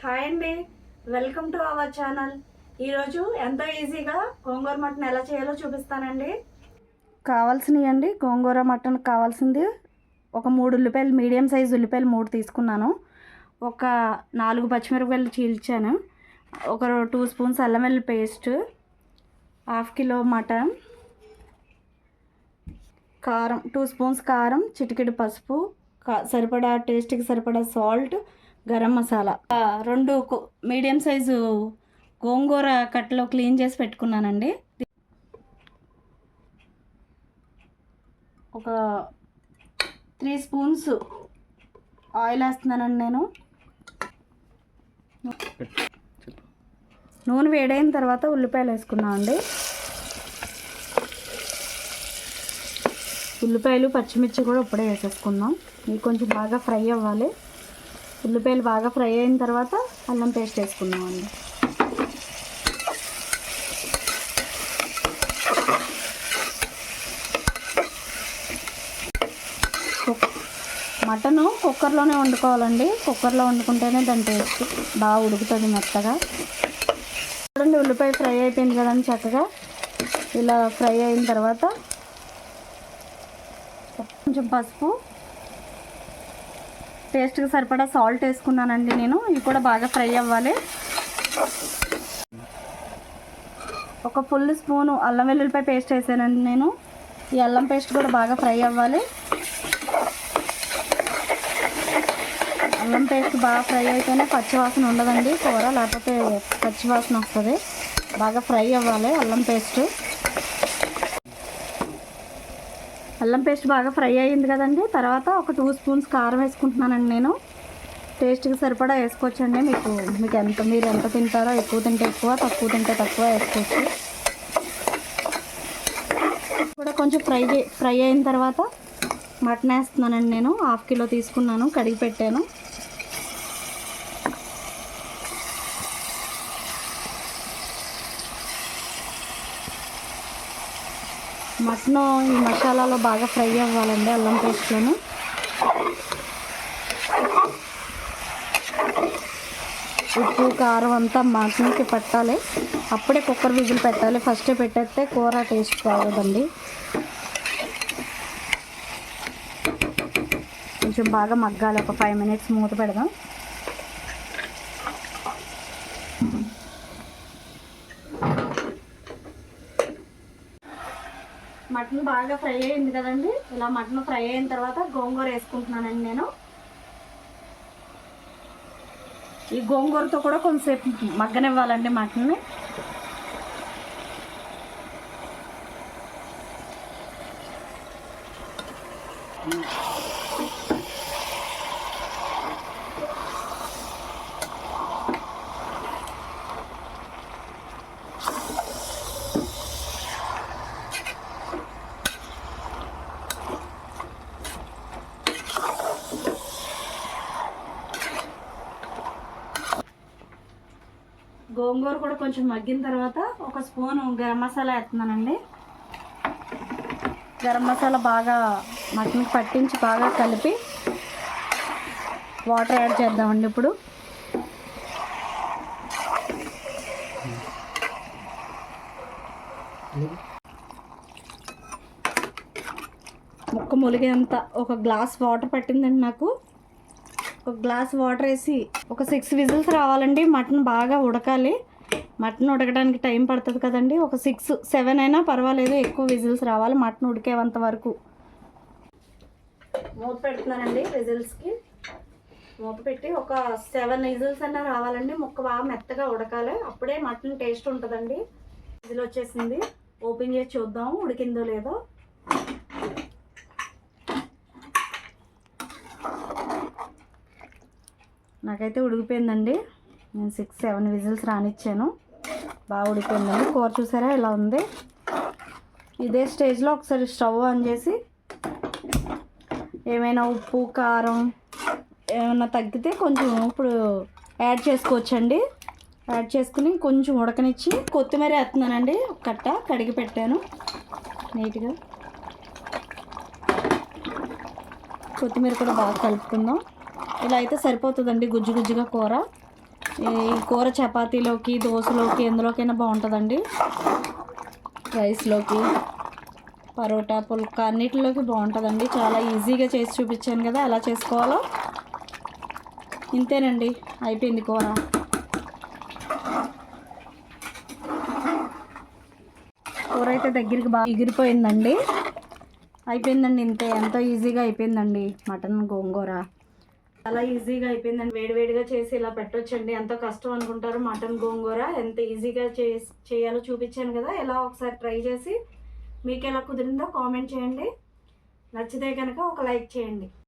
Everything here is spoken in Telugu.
హాయ్ అండి, వెల్కమ్ టు అవర్ ఛానల్. ఈరోజు ఎంతో ఈజీగా గోంగూర మటన్ ఎలా చేయాలో చూపిస్తానండి. కావాల్సినవి అండి, గోంగూర మటన్ కావాల్సింది ఒక 3 ఉల్లిపాయలు, మీడియం సైజు ఉల్లిపాయలు 3 తీసుకున్నాను. ఒక 4 పచ్చిమిరపకాయలు చీల్చాను. ఒక 2 స్పూన్స్ అల్లం వెల్లుల్లి పేస్ట్, 1/2 కిలో మటన్, కారం 2 స్పూన్స్ కారం, చిటికెడు పసుపు, సరిపడా టేస్ట్కి సరిపడా salt, garam masala, 2 medium size గోంగూర కట్టలో క్లీన్ చేసి పెట్టుకున్నానండి. ఒక 3 స్పూన్స్ ఆయిల్ వేస్తున్నానండి నేను. నూనె వేడైన తర్వాత ఉల్లిపాయలు వేసుకున్నామండి. ఉల్లిపాయలు పచ్చిమిర్చి కూడా ఇప్పుడే వేసేసుకుందాం. ఇవి కొంచెం బాగా ఫ్రై అవ్వాలి. ఉల్లిపాయలు బాగా ఫ్రై అయిన తర్వాత అల్లం పేస్ట్ వేసుకుందామండి. మటను కుక్కర్లోనే వండుకోవాలండి. కుక్కర్లో వండుకుంటేనే దాని టేస్ట్ బాగా ఉడుకుతుంది మెత్తగా. చూడండి, ఉల్లిపాయ ఫ్రై అయిపోయింది కదండి. చక్కగా ఇలా ఫ్రై అయిన తర్వాత కొంచెం పసుపు, టేస్ట్కి సరిపడా సాల్ట్ వేసుకున్నానండి నేను. ఇవి కూడా బాగా ఫ్రై అవ్వాలి. ఒక ఫుల్ స్పూను అల్లం వెల్లుల్లిపాయ పేస్ట్ వేసానండి నేను. ఈ అల్లం పేస్ట్ కూడా బాగా ఫ్రై అవ్వాలి. అల్లం పేస్ట్ బాగా ఫ్రై అయితేనే పచ్చివాసన ఉండదండి కూర, లేకపోతే పచ్చివాసన వస్తుంది. బాగా ఫ్రై అవ్వాలి అల్లం పేస్ట్. అల్లం పేస్ట్ బాగా ఫ్రై అయ్యింది కదండి. తర్వాత ఒక 2 స్పూన్స్ కారం వేసుకుంటున్నానండి నేను. టేస్ట్కి సరిపడా వేసుకోవచ్చండి. మీరు ఎంత తింటారో, ఎక్కువ తింటే ఎక్కువ, తక్కువ తింటే తక్కువ వేసుకోవచ్చు. కూడా కొంచెం ఫ్రై అయిన తర్వాత మటన్ వేస్తున్నానండి నేను. 1/2 కిలో తీసుకున్నాను, కడిగి పెట్టాను. మటన్ ఈ మసాలాలో బాగా ఫ్రై అవ్వాలండి, అల్లం పేస్ట్లోను. ఉప్పు కారం అంతా మటన్కి పెట్టాలి. అప్పుడే కుక్కర్ విజిల్ పెట్టాలి. ఫస్టే పెట్టేస్తే కూర టేస్ట్ బాగోదండి. కొంచెం బాగా మగ్గాలి. ఒక 5 మినిట్స్ మూత పెడదాం. మటన్ బాగా ఫ్రై అయింది కదండి. ఇలా మటన్ ఫ్రై అయిన తర్వాత గోంగూర వేసుకుంటున్నానండి నేను. ఈ గోంగూరతో కూడా కొంచెంసేపు మగ్గనివ్వాలండి మటన్ని. గోంగూర కూడా కొంచెం మగ్గిన తర్వాత ఒక స్పూను గరం మసాలా వేస్తున్నానండి. గరం మసాలా బాగా మటన్కి పట్టించి బాగా కలిపి వాటర్ యాడ్ చేద్దామండి. ఇప్పుడు ముక్క ములిగేంత ఒక గ్లాస్ వాటర్ పట్టిందండి నాకు. ఒక గ్లాస్ వాటర్ వేసి ఒక 6 విజిల్స్ రావాలండి. మటన్ బాగా ఉడకాలి. మటన్ ఉడకడానికి టైం పడుతుంది కదండి. ఒక 6, 7 అయినా పర్వాలేదు, ఎక్కువ విజిల్స్ రావాలి మటన్ ఉడికేంత వరకు. మూత పెడుతున్నానండి. విజిల్స్కి మూత పెట్టి ఒక 7 విజిల్స్ అయినా రావాలండి. ముక్క బాగా మెత్తగా ఉడకాలి, అప్పుడే మటన్ టేస్ట్ ఉంటుందండి. విజిల్ వచ్చేసింది. ఓపెన్ చేసి చూద్దాము ఉడికిందో లేదో. నాకైతే ఉడికిపోయిందండి. నేను 6, 7 విజిల్స్ రానిచ్చాను. బాగా ఉడికిపోయిందండి. కూర చూసారా ఇలా ఉంది. ఇదే స్టేజ్లో ఒకసారి స్టవ్ ఆన్ చేసి ఏమైనా ఉప్పు కారం ఏమైనా తగ్గితే కొంచెం ఇప్పుడు యాడ్ చేసుకోవచ్చండి. యాడ్ చేసుకుని కొంచెం ఉడకనిచ్చి కొత్తిమీర వేస్తున్నానండి. కట్ట కడిగి పెట్టాను నీట్గా. కొత్తిమీర కూడా బాగా కలుపుకుందాం. ఇలా అయితే సరిపోతుందండి గుజ్జు గుజ్జుగా కూర. ఈ కూర చపాతీలోకి, దోశలోకి, ఎందులోకైనా బాగుంటుందండి. రైస్లోకి, పరోటా, పుల్కా అన్నిటిలోకి బాగుంటుందండి. చాలా ఈజీగా చేసి చూపించాను కదా ఎలా చేసుకోవాలో. ఇంతేనండి, అయిపోయింది కూర. కూర అయితే దగ్గరికి బాగా ఎగిరిపోయిందండి. అయిపోయిందండి, ఇంతే. ఎంతో ఈజీగా అయిపోయిందండి మటన్ గోంగూర. చాలా ఈజీగా అయిపోయిందండి. వేడివేడిగా చేసి ఇలా పెట్టొచ్చండి. ఎంతో కష్టం అనుకుంటారు మటన్ గోంగూర. ఎంత ఈజీగా చేయాలో చూపించాను కదా. ఎలా ఒకసారి ట్రై చేసి మీకు ఎలా కుదిరిందో కామెంట్ చేయండి. నచ్చితే కనుక ఒక లైక్ చేయండి.